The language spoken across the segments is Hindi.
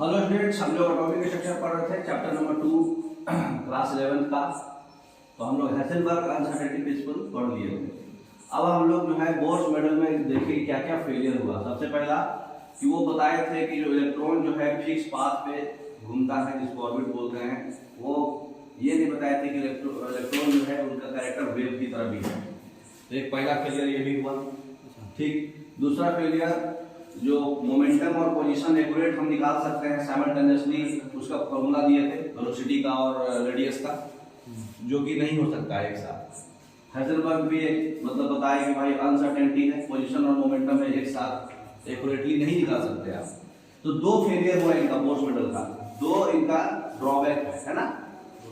हेलो स्टूडेंट्स, हम लोग एटॉमिक स्ट्रक्चर पढ़ रहे थे, चैप्टर नंबर 2 क्लास 11 का। तो हम लोग हेसेनबर्ग अनसर्टेनिटी प्रिंसिपल पढ़ लिए थे। अब हम लोग जो है बोर्स मॉडल में देखिए क्या क्या फेलियर हुआ। सबसे पहला कि वो बताए थे कि जो इलेक्ट्रॉन जो है फिक्स पाथ पे घूमता है, जिसको ऑर्बिट बोलते हैं, वो ये नहीं बताए थे कि इलेक्ट्रॉन जो है उनका कैरेक्टर वेव की तरह भी है। तो एक पहला फेलियर ये भी हुआ। ठीक, दूसरा फेलियर जो मोमेंटम और पोजीशन एक्यूरेट हम निकाल सकते हैं साइमल्टेनियसली, उसका फॉर्मूला दिए थे वेलोसिटी का और रेडियस का, जो कि नहीं हो सकता है एक साथ। हेसेनबर्ग भी मतलब बताया कि भाई अनसर्टेनिटी है, पोजीशन और मोमेंटम है, एक साथ एक्यूरेटली नहीं निकाल सकते आप। तो दो फेलियर हुआ इनका बोर्स मॉडल का, दो इनका ड्रॉबैक है ना।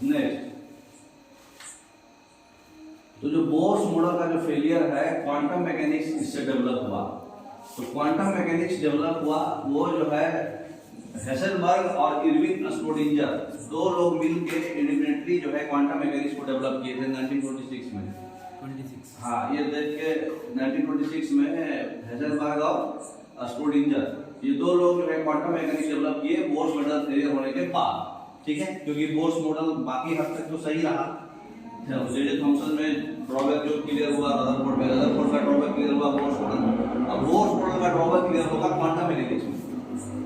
नेक्स्ट, तो जो बोर्स मॉडल का जो फेलियर है, क्वांटम मैकेनिक्स इससे डेवलप हुआ। तो क्वांटम मैकेनिक्स डेवलप हुआ, वो जो है हेसेनबर्ग और इरविन श्रोडिंगर दो लोग मिलकर इंडिपेंडेंटली जो है क्वांटम मैकेनिक्स को डेवलप किए थे 1926 में। 26 हाँ, ये देख के 1926 में हेसेनबर्ग और श्रोडिंगर ये दो लोग जो है क्वांटम मैकेनिक्स डेवलप किए बोर्स मॉडल फेलियर होने के बाद। ठीक है, क्योंकि बोर्स मॉडल बाकी हद तक तो सही रहा। जे थॉमसन में ड्रॉबैक जो क्लियर हुआ, रदरफोर्ड में रदरफोर्ड का ड्रॉबैक क्लियर हुआ बोर्स मॉडल। अब बोर्स मॉडल का ड्रॉबैक क्लियर होगा क्वांटम मैकेनिक्स में।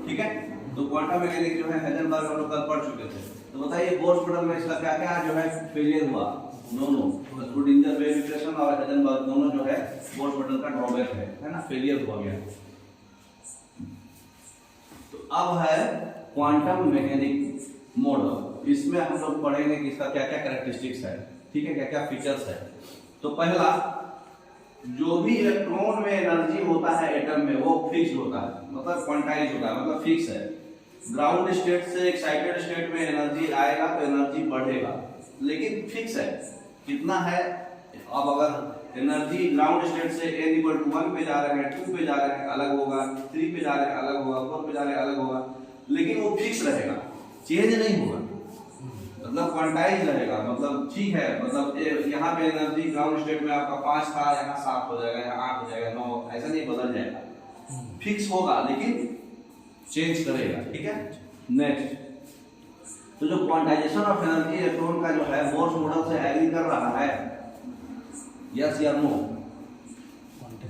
ठीक है, तो क्वांटम मैकेनिक्स जो है हेसेनबर्ग हम लोग कल पढ़ चुके थे। तो बताइए बोर्स मॉडल में इसका क्या क्या जो है फेलियर हुआ। दोनों श्रोडिंगर वेव इक्वेशन और हेसेनबर्ग दोनों जो है बोर्स मॉडल का ड्रॉबैक है ना, फेलियर हो गया। तो अब है क्वांटम मैकेनिक्स मॉडल, इसमें हम लोग पढ़ेंगे कि इसका क्या क्या कैरेक्टरिस्टिक्स है। ठीक है, क्या क्या फीचर्स है। तो पहला, जो भी इलेक्ट्रॉन में एनर्जी होता है एटम में, वो फिक्स होता है, मतलब क्वांटाइज होता है, मतलब फिक्स है। ग्राउंड स्टेट से एक्साइटेड स्टेट में एनर्जी आएगा तो एनर्जी बढ़ेगा, लेकिन फिक्स है कितना है। अब अगर एनर्जी ग्राउंड स्टेट से n=1 पे जा रहे हैं, 2 पे जा रहे हैं, अलग होगा, 3 पे जा रहे हैं, अलग होगा, 4 पे जा रहे हैं, अलग होगा, लेकिन वो फिक्स रहेगा, चेंज नहीं होगा, मतलब क्वांटाइज रहेगा। मतलब ठीक है, मतलब यहाँ पे एनर्जी ग्राउंड स्टेट में आपका 5 था, यहाँ 7 हो जाएगा, यहाँ 8 हो जाएगा, 9, ऐसा नहीं बदल जाएगा, फिक्स होगा लेकिन चेंज करेगा। ठीक है, नेक्स्ट, तो जो क्वांटाइजेशन ऑफ एनर्जी इलेक्ट्रॉन का जो है बोर्स मॉडल से एग्री कर रहा है, यस या नो।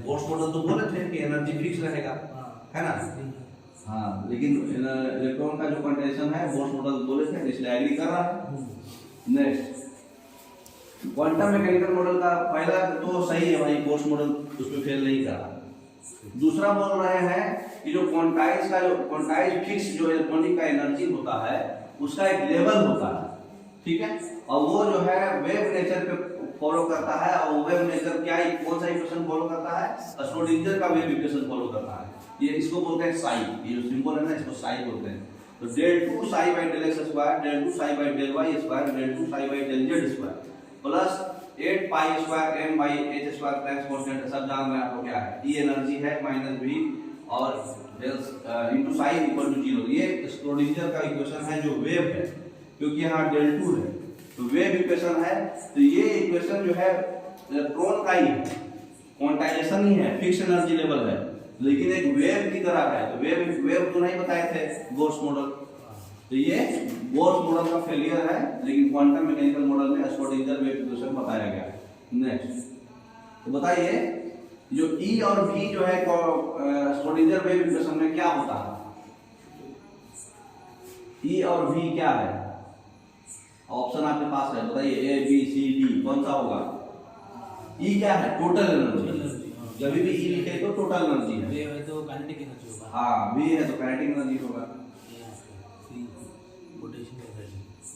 बोर्स मॉडल तो बोले थे कि एनर्जी फिक्स रहेगा, है ना। हाँ, लेकिन इलेक्ट्रॉन का जो क्वांटाइजेशन है बोर्स मॉडल बोले थे, इसलिए एग्री कर रहा है। नेक्स्ट, क्वांटम मैकेनिकल मॉडल का पहला तो सही है भाई, बोर्स मॉडल उसमें फेल नहीं कर रहा। दूसरा बोल रहे हैं कि जो क्वांटाइज फिक्स जो इलेक्ट्रॉनिक का एनर्जी होता है उसका एक लेवल होता है। ठीक है, और वो जो है वेव नेचर पे फॉलो करता है। और वेव नेचर क्या, कौन सा इक्वेशन फॉलो करता है, श्रोडिंगर का वेव इक्वेशन फॉलो करता है। ये इसको बोलते हैं साई, ये जो सिंबल है ना, इसको साई बोलते हैं। तो del 2 psi by del x square, del 2 psi by del y square, del 2 psi by del z square plus 8 pi square m by h square plus constant, सब जान रहे हैं आपको क्या है। E एनर्जी है माइनस v और इनटू साई इक्वल टू 0। ये श्रोडिंगर का इक्वेशन है जो वेव है, क्योंकि यहाँ del 2 है तो वेव इक्वेशन है। तो ये इक्वेशन जो है इलेक्ट्रॉन का ही है, क्वांटाइजेशन ही है, फिक्स एनर्जी लेवल है, लेकिन एक वेव की तरह है। तो वेव तो नहीं बताए थे बोर्स मॉडल, तो ये बोर्स मॉडल का फेलियर है, लेकिन क्वांटम मैकेनिकल मॉडल में श्रोडिंगर वेव इक्वेशन बताया गया है। नेक्स्ट, तो बताइए जो E और V जो है श्रोडिंगर वेव इक्वेशन में क्या होता है। E और V क्या है, ऑप्शन आपके पास है, बताइए A B C D कौन सा होगा। E क्या है, टोटल एनर्जी। जब भी E लिखे तो टोटल एनर्जी है, वेव है तो काइनेटिक एनर्जी होगा। हाँ, V है तो काइनेटिक एनर्जी होगा,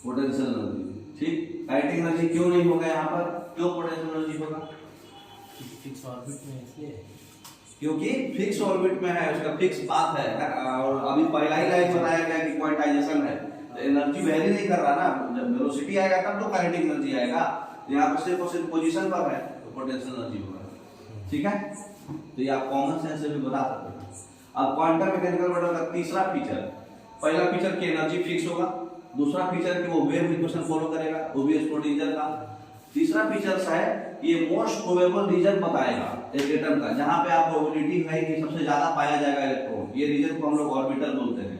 पोटेंशियल एनर्जी। ठीक, काइनेटिक एनर्जी क्यों नहीं होगा यहाँ पर, क्यों पोटेंशियल एनर्जी होगा, फिक्स ऑर्बिट में इसलिए, क्योंकि फिक्स ऑर्बिट में है, उसका फिक्स बात है। और अभी पहला ही लाइन बताया गया कि क्वांटाइजेशन है, तो एनर्जी वेरी नहीं कर रहा ना। जब वेलोसिटी आएगा तब तो काइनेटिक एनर्जी आएगा, यहाँ पर सिर्फ और सिर्फ पोजीशन पर है तो पोटेंशियल एनर्जी होगा। ठीक है, तो ये आप कॉमन सेंस से भी बता सकते हैं। अब क्वांटम मैकेनिकल मॉडल का तीसरा फीचर, पहला फीचर की एनर्जी फिक्स होगा, दूसरा फीचर कि वो वेव इक्वेशन फॉलो करेगा, वो भी श्रोडिंगर का। तीसरा फीचर है कि ये मोस्ट प्रोबेबल रीजन बताएगा एक एटम का, जहां पे आप प्रोबेबिलिटी है कि सबसे ज्यादा पाया जाएगा इलेक्ट्रॉन। ये रीजन को हम लोग ऑर्बिटल बोलते हैं।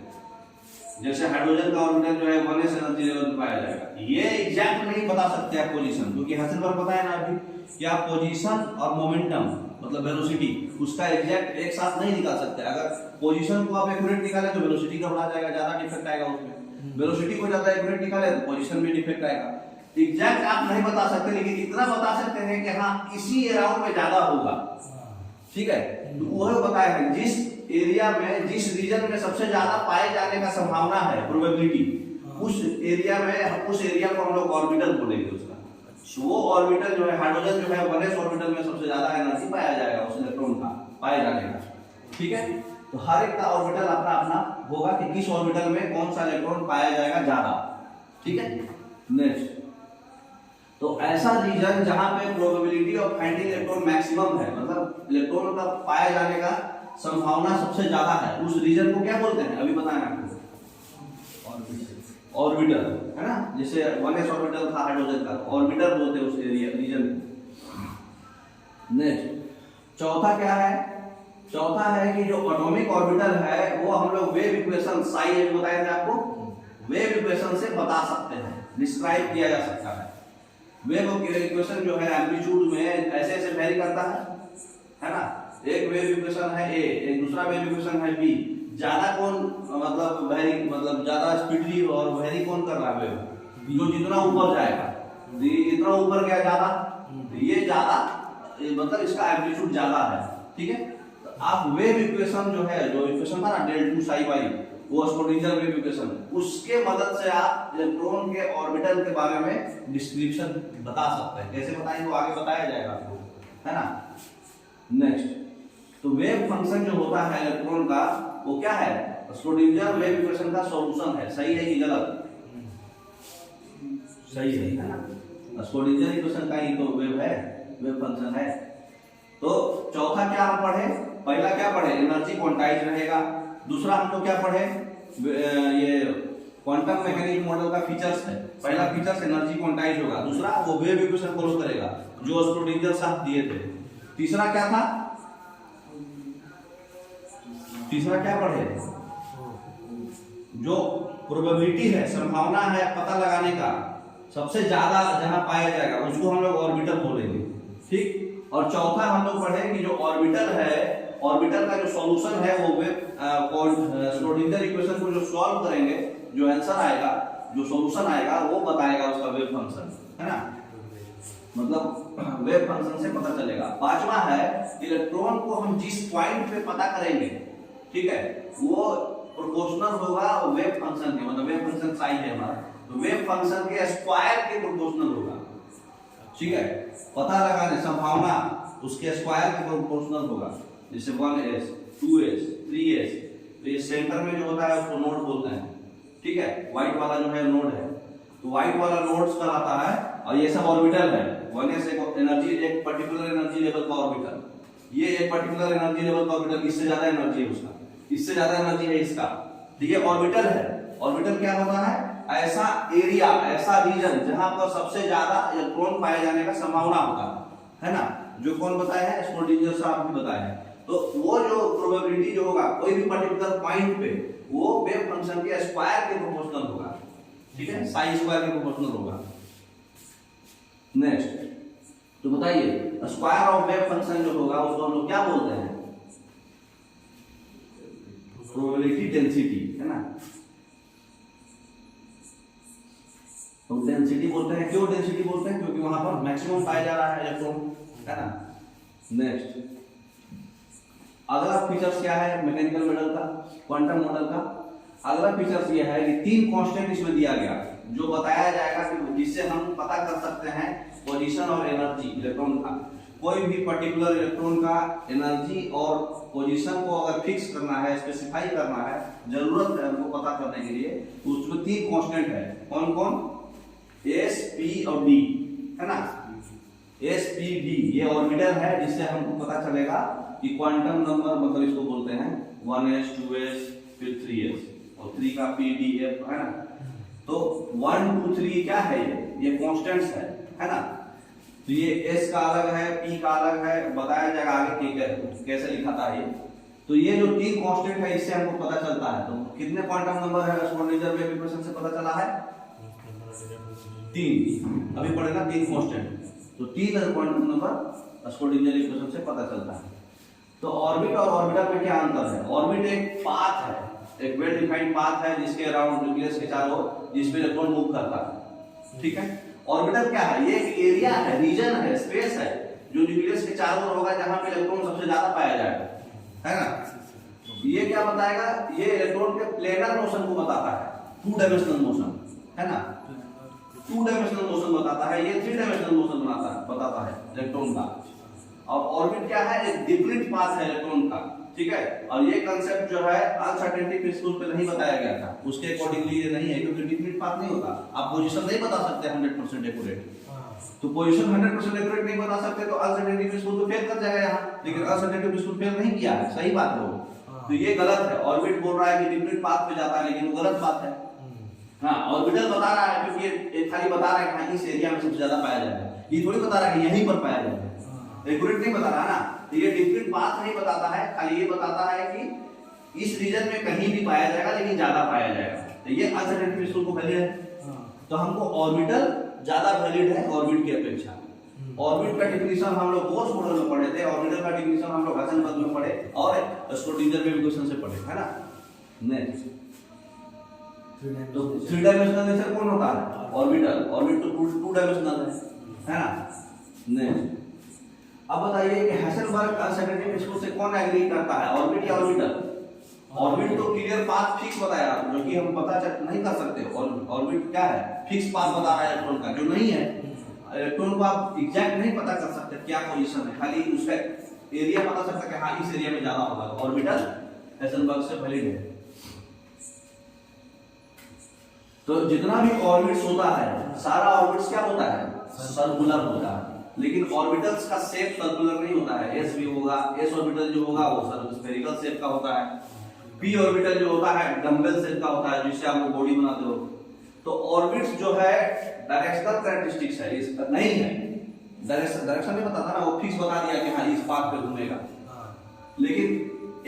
जैसे हाइड्रोजन का ऑर्बिटल जो है 1s एनर्जी लेवल पे पाया जाएगा। ये एग्जैक्ट नहीं बता सकते आप पोजीशन, क्योंकि हासिल पर पता है ना अभी कि आप पोजीशन और मोमेंटम मतलब वेलोसिटी उसका एग्जैक्ट एक साथ नहीं निकाल सकते। अगर पोजीशन को आप एक्यूरेट निकाले तो वेलोसिटी का बढ़ा जाएगा, ज्यादा डिफेक्ट आएगा उसमें। वेलोसिटी को ज्यादा एक्यूरेट निकाले तो पोजीशन में डिफेक्ट आएगा। एग्जैक्ट आप नहीं बता सकते, लेकिन इतना बता सकते हैं कि हाँ इसी अराउंड में ज्यादा होगा, ठीक है। तो वह बताया है जिस एरिया में, जिस रीजन में सबसे ज्यादा पाए जाने का संभावना है, प्रोबेबिलिटी, उस एरिया में, उस एरिया को हम लोग ऑर्बिटल बोलेंगे उसका। वो ऑर्बिटल जो है हाइड्रोजन जो है 1s ऑर्बिटल में सबसे ज्यादा एनर्जी पाया जाएगा उस इलेक्ट्रॉन का पाए जाने का, ठीक है। तो हर एक का ऑर्बिटल अपना अपना होगा कि किस ऑर्बिटल में कौन सा इलेक्ट्रॉन पाया जाएगा ज्यादा, ठीक है। नेक्स्ट, तो ऐसा रीजन जहां पे probability of finding electron maximum है, मतलब इलेक्ट्रॉन का पाए जाने का संभावना सबसे ज्यादा है, उस रीजन को क्या बोलते हैं अभी बताएं आपको? ऑर्बिटल, है ना। जैसे 1s ऑर्बिटल था हाइड्रोजन का, ऑर्बिटल बोलते हैं उस एरिया रीजन को। नेक्स्ट, चौथा क्या है? चौथा है कि जो एटॉमिक ऑर्बिटल है वो हम लोग वेव इक्वेशन साई बताए थे आपको, वेव इक्वेशन से बता सकते हैं, डिस्क्राइब किया जा सकता है। वेव इक्वेशन जो है एम्पलीट्यूड में ऐसे ऐसे वेरी करता है ना। एक वेव इक्वेशन है ए, एक दूसरा वेव इक्वेशन है बी। ज्यादा कौन मतलब वेरी, मतलब ज्यादा स्पीडली और वेरी कौन कर रहा है वेव? जो जितना ऊपर जाएगा, इतना ऊपर गया ज्यादा, ये ज्यादा, मतलब इसका एम्पलीट्यूड ज्यादा है, ठीक है। तो आप वेव इक्वेशन जो है, जो इक्वेशन था ना डेल टू साई वाई, वो श्रोडिंगर वेव इक्वेशन, उसके मदद से आप इलेक्ट्रॉन के ऑर्बिटल के बारे में डिस्क्रिप्शन बता सकते हैं। कैसे बताएंगे वो आगे बताया जाएगा आपको, है ना। नेक्स्ट, तो वेव फंक्शन जो होता है इलेक्ट्रॉन का वो क्या है? श्रोडिंगर वेव इक्वेशन का सॉल्यूशन है। सही है कि गलत? सही है ना। श्रोडिंगर इक्वेशन का ही तो वेव है, वेव फंक्शन है। तो चौथा क्या हम पढ़े? पहला क्या पढ़े? एनर्जी क्वांटाइज रहेगा। दूसरा हम लोग क्या पढ़े? ये क्वांटम मैकेनिक्स मॉडल का फीचर्स है। पहला फीचर्स एनर्जी क्वांटाइज होगा, दूसरा वो वेव इक्वेशन फॉलो करेगा जो श्रोडिंगर साहब दिए थे। तीसरा क्या था? तीसरा क्या पढ़े? जो प्रोबेबिलिटी है, संभावना है पता लगाने का, सबसे ज्यादा जहां पाया जाएगा उसको हम लोग ऑर्बिटल बोलेंगे, ठीक। और चौथा हम लोग पढ़े कि जो ऑर्बिटल है, ऑर्बिटल का जो सॉल्यूशन है वो श्रोडिंगर इक्वेशन को जो सॉल्व करेंगे, जो आंसर आएगा, जो सॉल्यूशन आएगा वो बताएगा उसका वेव फंक्शन, है ना। मतलब वेव फंक्शन से पता चलेगा। पांचवा है इलेक्ट्रॉन को हम जिस पॉइंट पे पता करेंगे, ठीक है, वो प्रोपोर्शनल होगा वेव फंक्शन के, मतलब वेव फंक्शन साई है हमारा, तो वेव फंक्शन के स्क्वायर के प्रोपोर्शनल होगा, ठीक है। पता लगाने संभावना उसके स्क्वायर के प्रोपोर्शनल होगा। जैसे 1s 2s 3s, तो ये सेंटर में जो होता है उसको नोड बोलते हैं, ठीक है। व्हाइट वाला जो है नोड है, तो व्हाइट वाला नोड्स का आता है, और ये सब ऑर्बिटल है। 1s एक एनर्जी, एक पर्टिकुलर एनर्जी लेवल का ऑर्बिटल, ये एक पर्टिकुलर एनर्जी लेवल का ऑर्बिटल, इससे ज्यादा एनर्जी है उसका, इससे ज्यादा एनर्जी है इसका, ठीक है। ऑर्बिटल है। ऑर्बिटल क्या होता है? ऐसा एरिया, ऐसा रीजन जहां पर सबसे ज्यादा इलेक्ट्रॉन पाए जाने का संभावना होता है ना। जो कौन बताया है? श्रोडिंगर साहब भी बताया है। तो वो जो प्रोबेबिलिटी जो होगा कोई भी पर्टिकुलर पॉइंट पे, वो वेव फंक्शन के स्क्वायर के प्रोपोर्शनल होगा, ठीक है, साई स्क्वायर के प्रोपोर्शनल होगा। नेक्स्ट, तो बताइए स्क्वायर ऑफ वेव फंक्शन जो होगा उसको हम लोग क्या बोलते हैं? प्रोबेबिलिटी डेंसिटी, है ना। तो डेंसिटी बोलते हैं। क्यों डेंसिटी बोलते हैं? क्योंकि वहां पर मैक्सिमम पाया जा रहा है इलेक्ट्रॉन, है ना। नेक्स्ट, अगला फीचर्स क्या है मैकेनिकल मॉडल का, क्वांटम मॉडल का? अगला फीचर्स ये है कि 3 कांस्टेंट इसमें दिया गया, जो बताया जाएगा कि जिससे हम पता कर सकते हैं पोजीशन और एनर्जी इलेक्ट्रॉन का। कोई भी पर्टिकुलर इलेक्ट्रॉन का एनर्जी और पोजीशन को अगर फिक्स करना है, स्पेसिफाई करना है, जरूरत है हमको पता करने के लिए, तो उसमें 3 कांस्टेंट है। कौन कौन? S, P और D, है ना। S, P, D ये ऑर्बिटल है, जिससे हमको पता चलेगा कि क्वांटम नंबर, मतलब इसको बोलते हैं 1s 2s फिर 3s, और 3 का P, D, F, है ना। तो 1 2 3 क्या है? ये कांस्टेंट्स है ना। तो ये S का अलग है, P का अलग है, बताया जाएगा आगे कैसे लिखा था ये। तो ये जो तीन कांस्टेंट है इससे हमको पता चलता है। तो कितने क्वांटम नंबर है श्रोडिंगर वेव इक्वेशन से पता चला है? 3। अभी पढ़ेगा 3 कांस्टेंट, तो 3 क्वांटम नंबर श्रोडिंगर इक्वेशन से पता चलता है। तो ऑर्बिट और ऑर्बिटल में क्या अंतर है? ऑर्बिट एक पाथ है, एक वेल डिफाइंड पाथ है जिसके अराउंड न्यूक्लियस के चारों ओर जिस पे इलेक्ट्रॉन मूव करता है, ठीक है। ऑर्बिटल क्या है? ये एक एरिया है, रीजन है, स्पेस है जो न्यूक्लियस के चारों ओर होगा जहां पे इलेक्ट्रॉन सबसे ज्यादा पाया जाएगा, है ना। ये क्या बताएगा? ये इलेक्ट्रॉन के प्लेनर मोशन को बताता है, 2 डायमेंशनल मोशन, है ना। 2 डायमेंशनल मोशन बताता है, ये 3 डायमेंशनल मोशन बताता है इलेक्ट्रॉन का। और ऑर्बिट क्या है? एक डिफरेंट पाथ है इलेक्ट्रॉन का, ठीक है। और ये कांसेप्ट जो है अनसर्टेनिटी प्रिंसिपल पे नहीं बताया गया था, उसके अकॉर्डिंगली ये नहीं है, क्योंकि डिफरेंट पाथ नहीं होता। आप पोजीशन नहीं बता सकते 100% एक्यूरेट, तो पोजीशन 100% एक्यूरेट नहीं बता सकते तो अनसर्टेनिटी प्रिंसिपल तो फेल कर जाएगा यहाँ, लेकिन अनसर्टेनिटी प्रिंसिपल फेल नहीं किया है, सही बात है वो। तो ये गलत है। ऑर्बिट बोल रहा है कि डिफरेंट पाथ पे जाता है, लेकिन वो गलत बात है। हाँ, ऑर्बिटल बता रहा है क्योंकि ये खाली बता रहा है कि इस एरिया में सबसे ज्यादा पाया जाएगा, ये थोड़ी बता रहा है कि यहीं पर पाया जाएगा, एक्यूरेट नहीं बता रहा ना। तो ये डिफरेंट पाथ नहीं बताता है, खाली ये बताता है कि इस रीजन में कहीं भी पाया जाएगा लेकिन ज्यादा पाया जाएगा। तो ये अनसर्टेनिटी प्रिंसिपल को वैलिड है। तो हमको ऑर्बिटल ज्यादा वैलिड है ऑर्बिट की अपेक्षा। ऑर्बिट का डेफिनेशन हम लोग बोर्स मॉडल में पढ़े थे, ऑर्बिटल का डेफिनेशन हम लोग हाइजेनबर्ग में पढ़े और श्रोडिंगर वेव इक्वेशन से पढ़े, है ना। नेक्स्ट, तो 3 डायमेंशनल नेचर कौन होता है? ऑर्बिटल। ऑर्बिट तो 2 डायमेंशनल है ना। नेक्स्ट, अब बताइए कि हाइजेनबर्ग अनसर्टेनिटी प्रिंसिपल से कौन एग्री करता है, ऑर्बिट या ऑर्बिटल? ऑर्बिट तो क्लियर पाथ फिक्स बताया, जो कि हम पता नहीं कर सकते। ऑर्बिट क्या है? फिक्स पाथ बता रहा है इलेक्ट्रॉन का, जो नहीं है। इलेक्ट्रॉन को आप एग्जैक्ट नहीं पता कर सकते क्या पोजीशन है, खाली उसका एरिया पता सकता है कि हाँ इस एरिया में ज्यादा होगा। ऑर्बिटल हाइजेनबर्ग से वैलिड है। तो जितना भी ऑर्बिट्स होता है, सारा ऑर्बिट्स क्या होता है? सर्कुलर होता है। लेकिन ऑर्बिटल्स का शेप सर्कुलर नहीं होता है। एस भी होगा, एस ऑर्बिटल जो होगा वो स्फेरिकल शेप का होता है। पी ऑर्बिटल जो होता है डम्बल शेप का होता है, जिससे आप वो बॉडी बनाते हो। तो ऑर्बिट्स जो है डायरेक्शनल कैरेक्टरिस्टिक्स है, इस नहीं है डायरेक्शन नहीं बताता ना, वो फिक्स बता दिया कि हाँ इस पाथ पे घूमेगा। लेकिन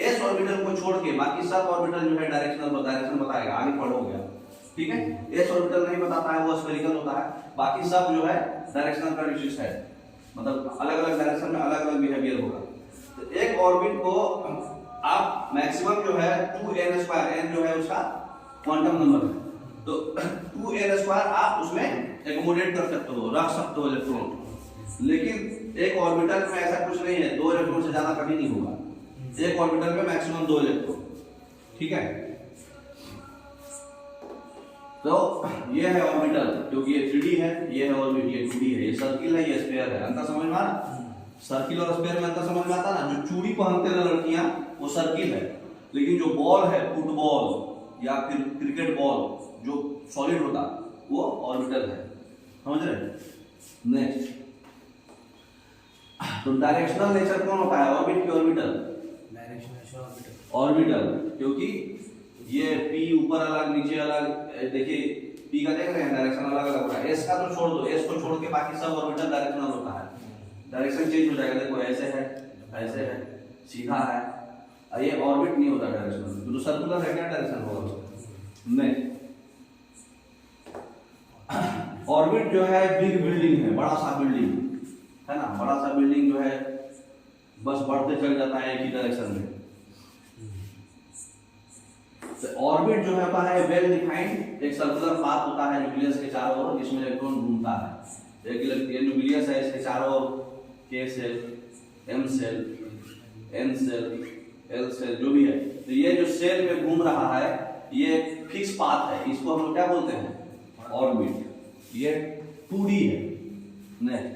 एस ऑर्बिटल को छोड़ के बाकी सब ऑर्बिटल जो है डायरेक्शन बताएगा, आगे पढ़ोगे, ठीक है। एस ऑर्बिटल नहीं बताता है, वो स्फेरिकल होता है। बाकी सब जो है डायरेक्शनल कैरेक्टरिस्टिक्स है, मतलब अलग अलग डायरेक्शन में अलग अलग बिहेवियर होगा। तो एक ऑर्बिट को आप मैक्सिमम जो है 2n², n जो है उसका क्वांटम नंबर है, तो 2n² आप उसमें एकोमोडेट कर सकते हो, रख सकते हो इलेक्ट्रॉन। लेकिन एक ऑर्बिटल में ऐसा कुछ नहीं है, 2 इलेक्ट्रॉन से ज्यादा कभी नहीं होगा। एक ऑर्बिटल में मैक्सिमम 2 इलेक्ट्रॉन, ठीक है। तो ये है ऑर्बिटल, क्योंकि ये 3D है, ये है ऑर्बिट, ये 2D है, ये सर्किल है, ये स्फीयर है। अंतर समझ में आ रहा? सर्किल और स्फीयर में अंतर समझ में आता ना। जो चूड़ी पहनते हैं लड़कियां वो सर्किल है, लेकिन जो बॉल है, फुटबॉल या फिर क्रिकेट बॉल जो सॉलिड होता वो ऑर्बिटल है, समझ रहे? नेक्स्ट, तो डायरेक्शनल नेचर कौन होता है, ऑर्बिट की ऑर्बिटल? ऑर्बिटल, क्योंकि ये पी ऊपर अलग नीचे अलग, देखिए पी का देख रहे हैं डायरेक्शन अलग अलग होता है। एस का तो छोड़ दो, एस को छोड़ के बाकी सब ऑर्बिटल डायरेक्शनल होता है, डायरेक्शन चेंज हो जाएगा। देखो ऐसे है, ऐसे है, सीधा है, और ये ऑर्बिट नहीं होता डायरेक्शनल, तो सर्कुलर है, क्या डायरेक्शन होगा उसका? नहीं। ऑर्बिट जो है बिग बिल्डिंग है, बड़ा सा बिल्डिंग है ना, बड़ा सा बिल्डिंग जो है बस बढ़ते चल जाता है एक ही डायरेक्शन में। ऑर्बिट जो होता है वेल डिफाइंड एक सर्कुलर पाथ होता है न्यूक्लियस के चारों ओर, जिसमें इलेक्ट्रॉन घूमता है। एक न्यूक्लियस है, इसके चारों ओर k shell, m shell, n shell, l shell जो भी है, तो ये जो सेल में घूम रहा है ये फिक्स पाथ है, इसको हम क्या बोलते हैं? ऑर्बिट। ये 2D है। नेक्स्ट,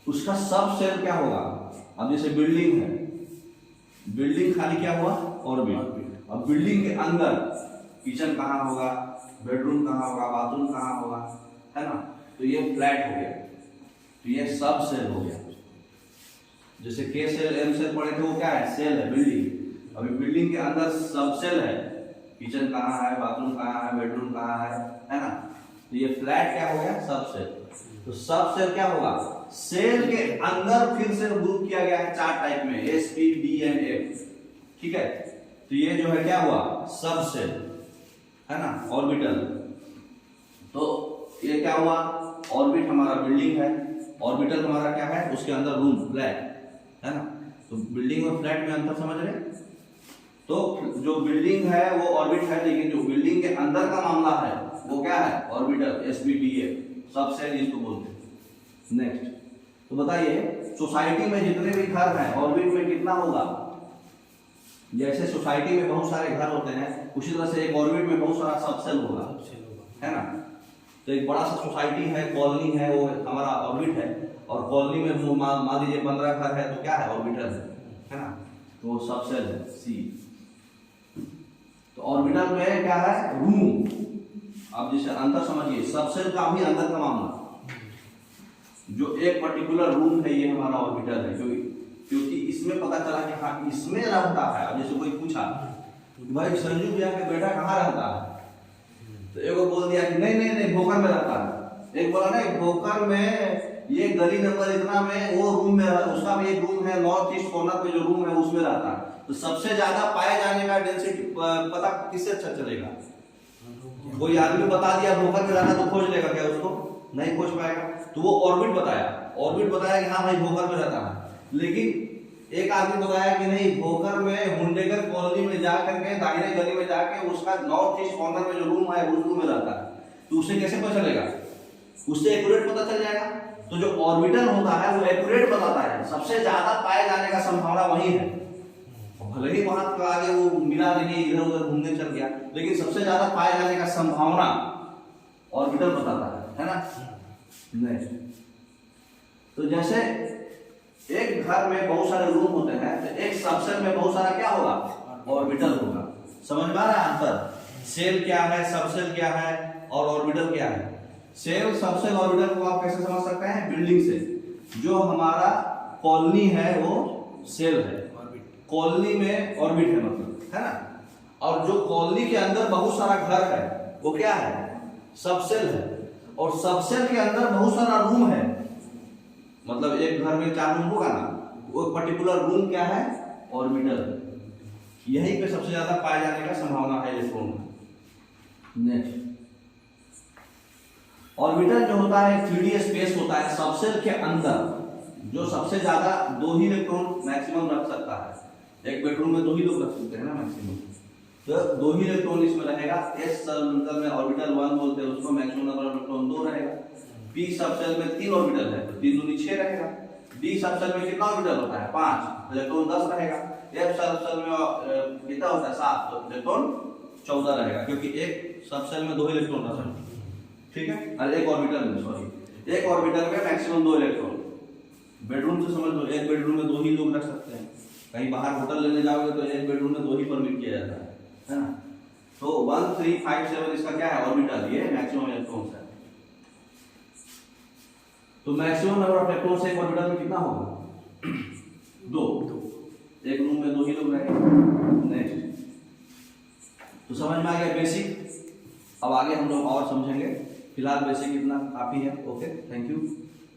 उसका सब सेल क्या होगा? अब जैसे बिल्डिंग है, बिल्डिंग खाली क्या हुआ? ऑर्बिट। अब बिल्डिंग के अंदर किचन कहाँ होगा, बेडरूम कहाँ होगा, बाथरूम कहाँ होगा, है ना। तो ये फ्लैट हो गया, तो ये सब सेल हो गया। जैसे k सेल m सेल पढ़े थे, वो क्या है? सेल है, बिल्डिंग। अभी बिल्डिंग के अंदर सब सेल है, किचन कहाँ है, बाथरूम कहाँ है, बेडरूम कहाँ है ना। तो ये फ्लैट क्या हो गया? सब सेल। तो सब सेल क्या होगा? सेल के अंदर फिर से ग्रुप किया गया है 4 टाइप में, S P D and F, ठीक है। तो ये जो है क्या हुआ, सब सेल है ना, ऑर्बिटल। तो ये क्या हुआ, ऑर्बिट हमारा बिल्डिंग है, ऑर्बिटल हमारा क्या है, उसके अंदर रूम फ्लैट है ना। तो बिल्डिंग और फ्लैट में अंतर समझ रहे। तो जो बिल्डिंग है वो ऑर्बिट है, लेकिन जो बिल्डिंग के अंदर का मामला है वो क्या है, ऑर्बिटल, एसबीटीए, सब सेल इसको बोलते हैं। नेक्स्ट, तो बताइए सोसाइटी में जितने भी घर हैं ऑर्बिट में कितना होगा। जैसे सोसाइटी में बहुत सारे घर होते हैं, उसी तरह से एक ऑर्बिट में बहुत सारा सब सेल होगा, है ना। तो एक बड़ा सा सोसाइटी है, कॉलोनी है, वो हमारा ऑर्बिट है। और कॉलोनी में मान लीजिए 15 घर है, तो क्या है, ऑर्बिटल है ना। तो वो सब सेल है, सी। तो ऑर्बिटल में क्या है, रूम। अब जैसे अंतर समझिए, सब सेल का भी अंदर का मामला, जो एक पर्टिकुलर रूम है ये हमारा ऑर्बिटल है, क्योंकि इसमें पता चला कि हाँ इसमें रहता है। अब जैसे कोई पूछा भाई संजू भैया के बेटा कहाँ रहता है, तो एक को बोल दिया कि नहीं नहीं नहीं भोकर में रहता है। एक बोला नहीं, भोकर में ये गली नंबर इतना में वो रूम में, उसका भी एक रूम है, नॉर्थ ईस्ट कॉर्नर पे जो रूम है उसमें रहता है। तो सबसे ज्यादा पाए जाने का डेंसिटी पता किससे अच्छा चलेगा। कोई आदमी बता दिया भोकर में रहना, तो खोज लेगा क्या उसको, नहीं खोज पाएगा। तो वो ऑर्बिट बताया, ऑर्बिट बताया कि हाँ भाई भोकर में रहता है। लेकिन एक आदमी बताया कि नहीं, भोकर में हुंडेगर कॉलोनी में जाकर के दाहिने गली में जाके उसका नॉर्थ ईस्ट कॉर्नर में जो रूम है उस रूम में रहता है। तो उसे कैसे पता चलेगा, उससे एक्यूरेट पता चल जाएगा। तो जो ऑर्बिटल होता है वो एक्यूरेट बताता है, सबसे ज्यादा पाए जाने का संभावना वही है। भले ही वहां पर आगे वो मिला नहीं, इधर उधर घूमने चल गया, लेकिन सबसे ज्यादा पाए जाने का संभावना ऑर्बिटल बताता है ना। नेक्स्ट, तो जैसे एक घर में बहुत सारे रूम होते हैं, तो एक सबसेल में बहुत सारा क्या होगा, ऑर्बिटल होगा। समझ में आ रहा है अंतर, सेल क्या है, सबसेल क्या है और ऑर्बिटल क्या है। सेल, सबसेल, ऑर्बिटल को आप कैसे समझ सकते हैं, बिल्डिंग से। जो हमारा कॉलोनी है वो सेल है, कॉलोनी में ऑर्बिट है, मतलब है ना। और जो कॉलोनी के अंदर बहुत सारा घर है वो क्या है, सबसेल है। और सबसेल के अंदर बहुत सारा रूम है, मतलब एक घर में 4 रूम होगा ना, वो पर्टिकुलर रूम क्या है, ऑर्बिटल। यहीं पे सबसे ज्यादा पाए जाने का संभावना है इलेक्ट्रॉन का। नेक्स्ट, ऑर्बिटल जो होता है 3D स्पेस होता है। सबसेल के अंदर जो सबसे ज्यादा 2 ही इलेक्ट्रॉन मैक्सिमम रख सकता है, एक बेडरूम में 2 ही लोग रख सकते हैं ना मैक्सिमम, तो 2 ही इलेक्ट्रॉन इसमें रहेगा। एस सबसेल में ऑर्बिटल 1 बोलते हैं उसको, मैक्सिमम नंबर ऑफ इलेक्ट्रॉन 2 रहेगा। पी सबसेल में 3 ऑर्बिटल है, तो 3 दूनी 6 रहेगा। डी सबसेल में कितना ऑर्बिटल होता है, 5, इलेक्ट्रॉन 10 रहेगा। एफ सबसेल में कितना होता है, 7, तो इलेक्ट्रॉन 14 रहेगा, क्योंकि एक सबसेल में 2 इलेक्ट्रॉन रह सकते हैं, ठीक है। और एक ऑर्बिटल में, सॉरी, एक ऑर्बिटल में मैक्सिमम 2 इलेक्ट्रॉन। बेडरूम से समझ लो, एक बेडरूम में 2 ही लोग रख सकते हैं। कहीं बाहर होटल लेने जाओगे तो एक बेडरूम में 2 ही परमिट किया जाता है ना। तो 1 3 5 7 इसका क्या है, ऑर्बिटल, ये मैक्सिमम इलेक्ट्रॉन है। तो मैक्सिमम नंबर ऑफ इलेक्ट्रॉन एक ऑर्बिटल में कितना होगा, 2। एक रूम में 2 ही लोग रहेंगे। नेक्स्ट, तो समझ में आ गया बेसिक। अब आगे हम लोग और समझेंगे, फिलहाल बेसिक इतना काफी है। Okay, thank you.